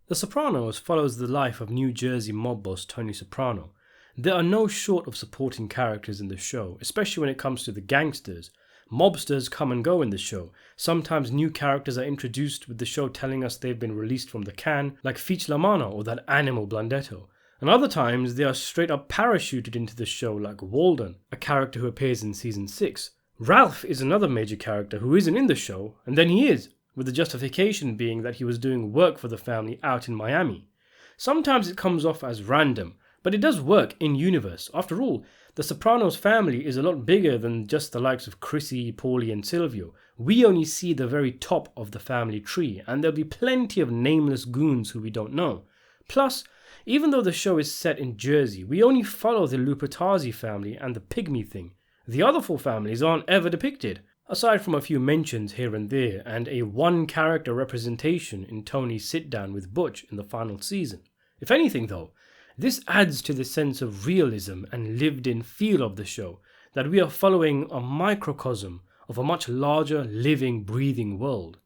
The Sopranos follows the life of New Jersey mob boss Tony Soprano. There are no short of supporting characters in the show, especially when it comes to the gangsters. Mobsters come and go in the show. Sometimes new characters are introduced with the show telling us they've been released from the can, like Feech La Mano or that animal Blundetto. And other times they are straight up parachuted into the show, like Walden, a character who appears in season 6. Ralph is another major character who isn't in the show, and then he is, with the justification being that he was doing work for the family out in Miami. Sometimes it comes off as random, but it does work in universe. After all, the Sopranos family is a lot bigger than just the likes of Chrissy, Paulie and Silvio. We only see the very top of the family tree, and there'll be plenty of nameless goons who we don't know. Plus, even though the show is set in Jersey, we only follow the Lupatazzi family and the Pygmy thing. The other 4 families aren't ever depicted, aside from a few mentions here and there and a one-character representation in Tony's sit-down with Butch in the final season. If anything though, this adds to the sense of realism and lived-in feel of the show, that we are following a microcosm of a much larger, living, breathing world.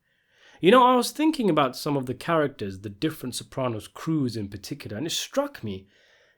You know, I was thinking about some of the characters, the different Sopranos crews in particular, and it struck me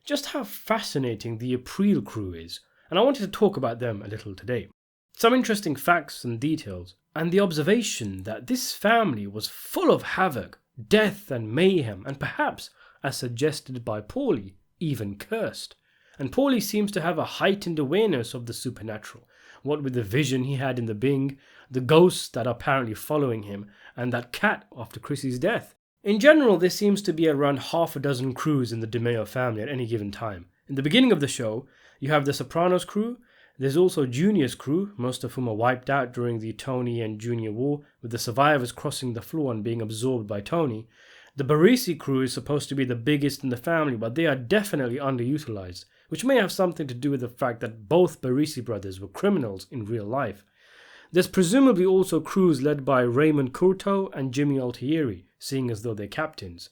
just how fascinating the Aprile crew is, and I wanted to talk about them a little today. Some interesting facts and details, and the observation that this family was full of havoc, death and mayhem, and perhaps, as suggested by Paulie, even cursed. And Paulie seems to have a heightened awareness of the supernatural, what with the vision he had in the Bing, the ghosts that are apparently following him, and that cat after Chrissy's death. In general, there seems to be around half a dozen crews in the DeMeo family at any given time. In the beginning of the show, you have the Sopranos crew. There's also Junior's crew, most of whom are wiped out during the Tony and Junior war, with the survivors crossing the floor and being absorbed by Tony. The Barisi crew is supposed to be the biggest in the family, but they are definitely underutilized, which may have something to do with the fact that both Barisi brothers were criminals in real life. There's presumably also crews led by Raymond Curto and Jimmy Altieri, seeing as though they're captains.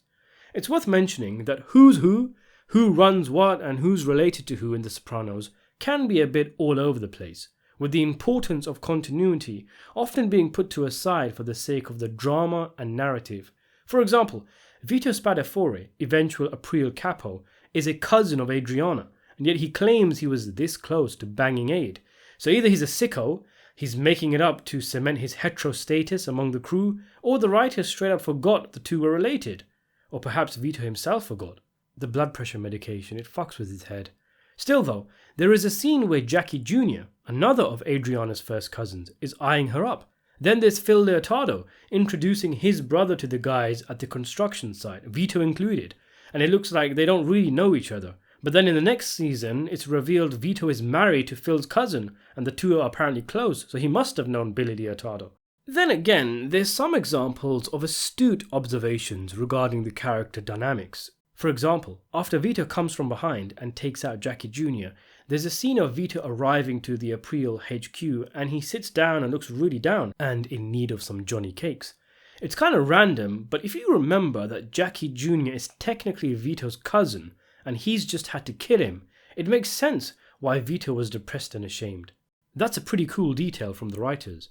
It's worth mentioning that who's who runs what, and who's related to who in The Sopranos can be a bit all over the place, with the importance of continuity often being put to a side for the sake of the drama and narrative. For example, Vito Spadafore, eventual Aprile capo, is a cousin of Adriana, and yet he claims he was this close to banging Aid. So either he's a sicko, he's making it up to cement his hetero status among the crew, or the writers straight up forgot the two were related. Or perhaps Vito himself forgot. The blood pressure medication, it fucks with his head. Still though, there is a scene where Jackie Jr., another of Adriana's first cousins, is eyeing her up. Then there's Phil Leotardo introducing his brother to the guys at the construction site, Vito included, and it looks like they don't really know each other. But then in the next season, it's revealed Vito is married to Phil's cousin, and the two are apparently close, so he must have known Billy Leotardo. Then again, there's some examples of astute observations regarding the character dynamics. For example, after Vito comes from behind and takes out Jackie Jr., there's a scene of Vito arriving to the Aprile HQ, and he sits down and looks really down and in need of some Johnny cakes. It's kind of random, but if you remember that Jackie Jr. is technically Vito's cousin, and he's just had to kill him, it makes sense why Vito was depressed and ashamed. That's a pretty cool detail from the writers.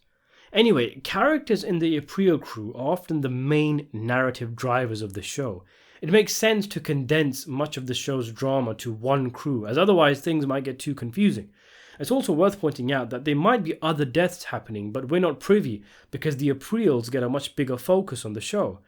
Anyway, characters in the Aprile crew are often the main narrative drivers of the show. It makes sense to condense much of the show's drama to one crew, as otherwise things might get too confusing. It's also worth pointing out that there might be other deaths happening, but we're not privy because the Apriles get a much bigger focus on the show.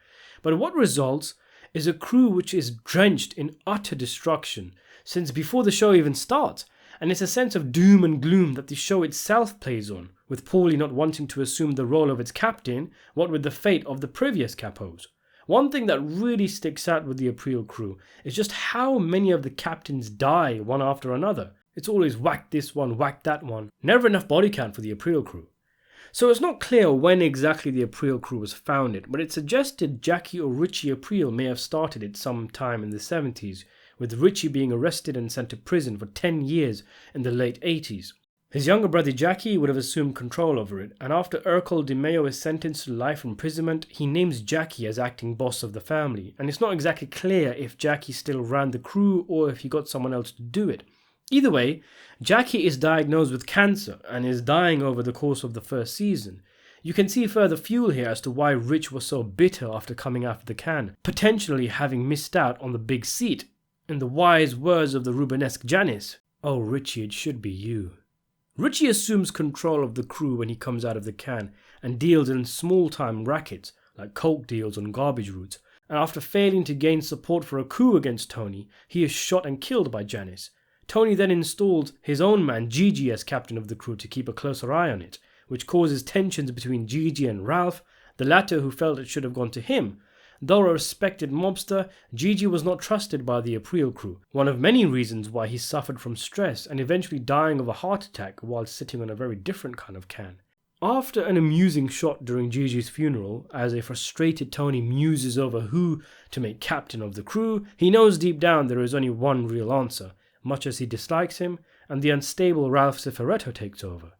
But what results is a crew which is drenched in utter destruction since before the show even starts, and it's a sense of doom and gloom that the show itself plays on, with Paulie not wanting to assume the role of its captain, what with the fate of the previous capos. One thing that really sticks out with the Aprile crew is just how many of the captains die one after another. It's always whack this one, whack that one. Never enough body count for the Aprile crew. So it's not clear when exactly the Aprile crew was founded, but it suggested Jackie or Richie Aprile may have started it sometime in the 70s, with Richie being arrested and sent to prison for 10 years in the late 80s. His younger brother Jackie would have assumed control over it, and after Urkel DeMeo is sentenced to life imprisonment, he names Jackie as acting boss of the family, and it's not exactly clear if Jackie still ran the crew or if he got someone else to do it. Either way, Jackie is diagnosed with cancer and is dying over the course of the first season. You can see further fuel here as to why Rich was so bitter after coming after the can, potentially having missed out on the big seat. In the wise words of the Rubenesque Janice, "Oh Richie, it should be you." Richie assumes control of the crew when he comes out of the can and deals in small-time rackets like coke deals on garbage routes, and after failing to gain support for a coup against Tony, he is shot and killed by Janice. Tony then installs his own man Gigi as captain of the crew to keep a closer eye on it, which causes tensions between Gigi and Ralph, the latter who felt it should have gone to him. Though a respected mobster, Gigi was not trusted by the Aprile crew, one of many reasons why he suffered from stress and eventually dying of a heart attack while sitting on a very different kind of can. After an amusing shot during Gigi's funeral, as a frustrated Tony muses over who to make captain of the crew, he knows deep down there is only one real answer, much as he dislikes him, and the unstable Ralph Cifaretto takes over.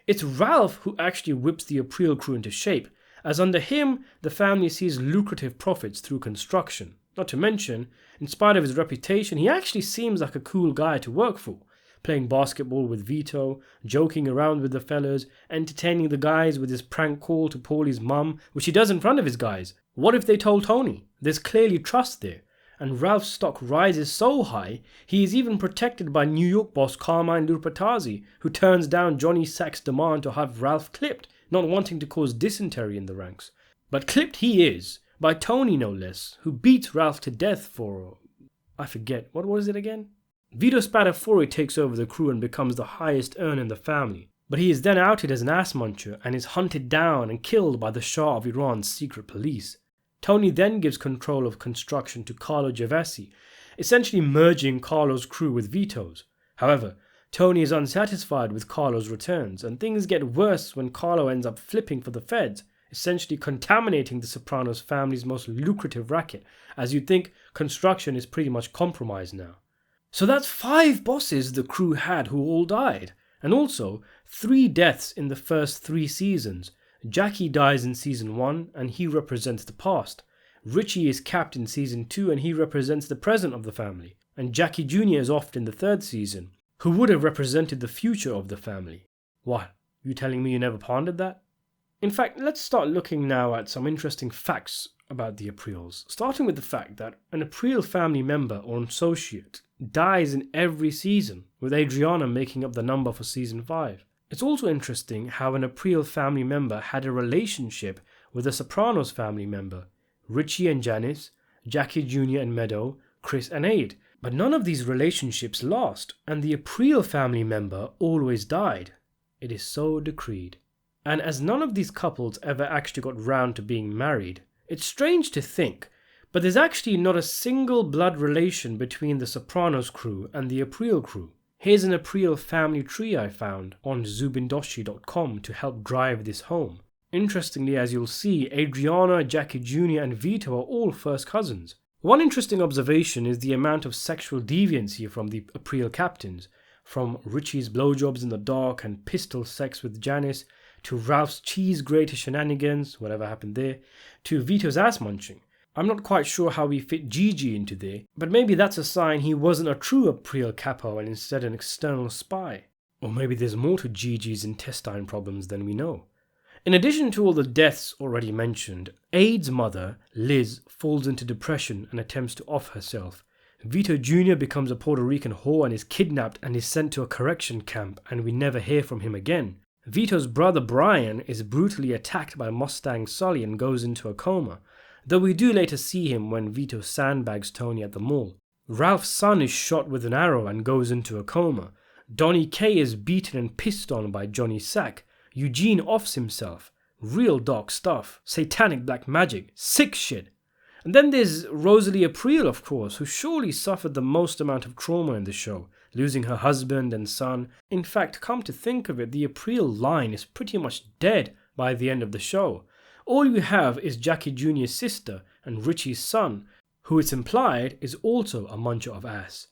It's Ralph who actually whips the Aprile crew into shape, as under him, the family sees lucrative profits through construction. Not to mention, in spite of his reputation, he actually seems like a cool guy to work for, playing basketball with Vito, joking around with the fellas, entertaining the guys with his prank call to Paulie's mum, which he does in front of his guys. What if they told Tony? There's clearly trust there, and Ralph's stock rises so high, he is even protected by New York boss Carmine Lurpatazzi, who turns down Johnny Sack's demand to have Ralph clipped, not wanting to cause dysentery in the ranks. But clipped he is, by Tony no less, who beats Ralph to death for... I forget, what was it again? Vito Spadafori takes over the crew and becomes the highest earner in the family, but he is then outed as an ass muncher and is hunted down and killed by the Shah of Iran's secret police. Tony then gives control of construction to Carlo Gervasi, essentially merging Carlo's crew with Vito's. However, Tony is unsatisfied with Carlo's returns, and things get worse when Carlo ends up flipping for the feds, essentially contaminating the Sopranos family's most lucrative racket, as you'd think construction is pretty much compromised now. So that's 5 bosses the crew had who all died, and also 3 deaths in the first 3 seasons. Jackie dies in season 1 and he represents the past. Richie is capped in season 2 and he represents the present of the family. And Jackie Jr. is off in the 3rd season, who would have represented the future of the family. What? You telling me you never pondered that? In fact, let's start looking now at some interesting facts about the Apriles, starting with the fact that an Aprile family member or associate dies in every season, with Adriana making up the number for season 5. It's also interesting how an Aprile family member had a relationship with a Sopranos family member, Richie and Janice, Jackie Jr. and Meadow, Chris and Aid. But none of these relationships last, and the Aprile family member always died. It is so decreed. And as none of these couples ever actually got round to being married, it's strange to think, but there's actually not a single blood relation between the Sopranos crew and the Aprile crew. Here's an Aprile family tree I found on zubindoshi.com to help drive this home. Interestingly, as you'll see, Adriana, Jackie Jr. and Vito are all first cousins. One interesting observation is the amount of sexual deviancy from the Aprile captains, from Richie's blowjobs in the dark and pistol sex with Janice, to Ralph's cheese grater shenanigans, whatever happened there, to Vito's ass munching. I'm not quite sure how we fit Gigi into there, but maybe that's a sign he wasn't a true Aprile capo and instead an external spy. Or maybe there's more to Gigi's intestine problems than we know. In addition to all the deaths already mentioned, Aid's mother, Liz, falls into depression and attempts to off herself. Vito Jr. becomes a Puerto Rican whore and is kidnapped and is sent to a correction camp, and we never hear from him again. Vito's brother Brian is brutally attacked by Mustang Sully and goes into a coma, though we do later see him when Vito sandbags Tony at the mall. Ralph's son is shot with an arrow and goes into a coma. Donnie K is beaten and pissed on by Johnny Sack. Eugene offs himself. Real dark stuff. Satanic black magic. Sick shit. And then there's Rosalie Aprile, of course, who surely suffered the most amount of trauma in the show, losing her husband and son. In fact, come to think of it, the Aprile line is pretty much dead by the end of the show. All you have is Jackie Jr.'s sister and Richie's son, who it's implied is also a muncher of ass.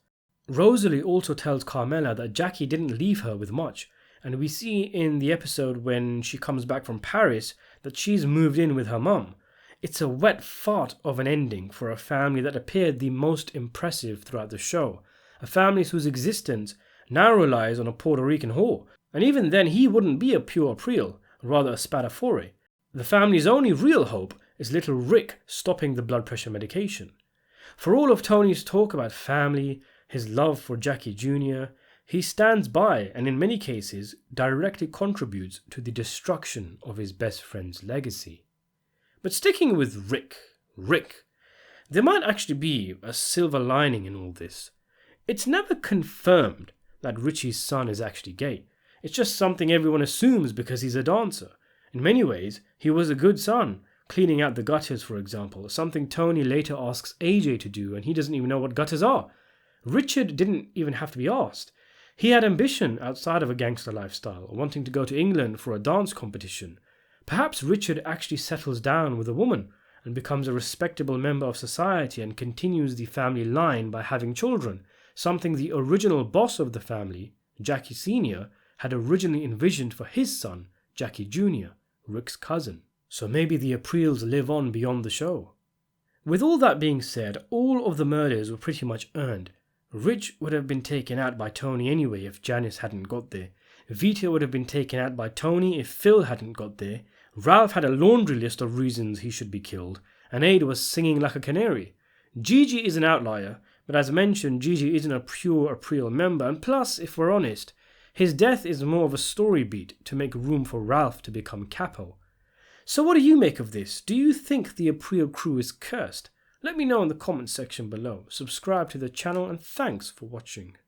Rosalie also tells Carmela that Jackie didn't leave her with much, and we see in the episode when she comes back from Paris that she's moved in with her mum. It's a wet fart of an ending for a family that appeared the most impressive throughout the show, a family whose existence now relies on a Puerto Rican whore, and even then he wouldn't be a pure Aprile, rather a Spadafore. The family's only real hope is little Rick stopping the blood pressure medication. For all of Tony's talk about family, his love for Jackie Jr., he stands by and in many cases directly contributes to the destruction of his best friend's legacy. But sticking with Rick, there might actually be a silver lining in all this. It's never confirmed that Richie's son is actually gay. It's just something everyone assumes because he's a dancer. In many ways, he was a good son, cleaning out the gutters, for example, something Tony later asks AJ to do and he doesn't even know what gutters are. Richard didn't even have to be asked. He had ambition outside of a gangster lifestyle, wanting to go to England for a dance competition. Perhaps Richard actually settles down with a woman and becomes a respectable member of society and continues the family line by having children, something the original boss of the family, Jackie Sr., had originally envisioned for his son, Jackie Jr., Rick's cousin. So maybe the Apriles live on beyond the show. With all that being said, all of the murders were pretty much earned. Rich would have been taken out by Tony anyway if Janice hadn't got there. Vita would have been taken out by Tony if Phil hadn't got there. Ralph had a laundry list of reasons he should be killed, and Ada was singing like a canary. Gigi is an outlier, but as mentioned, Gigi isn't a pure Aprile member, and plus, if we're honest, his death is more of a story beat to make room for Ralph to become capo. So what do you make of this? Do you think the Aprile crew is cursed? Let me know in the comments section below. Subscribe to the channel and thanks for watching.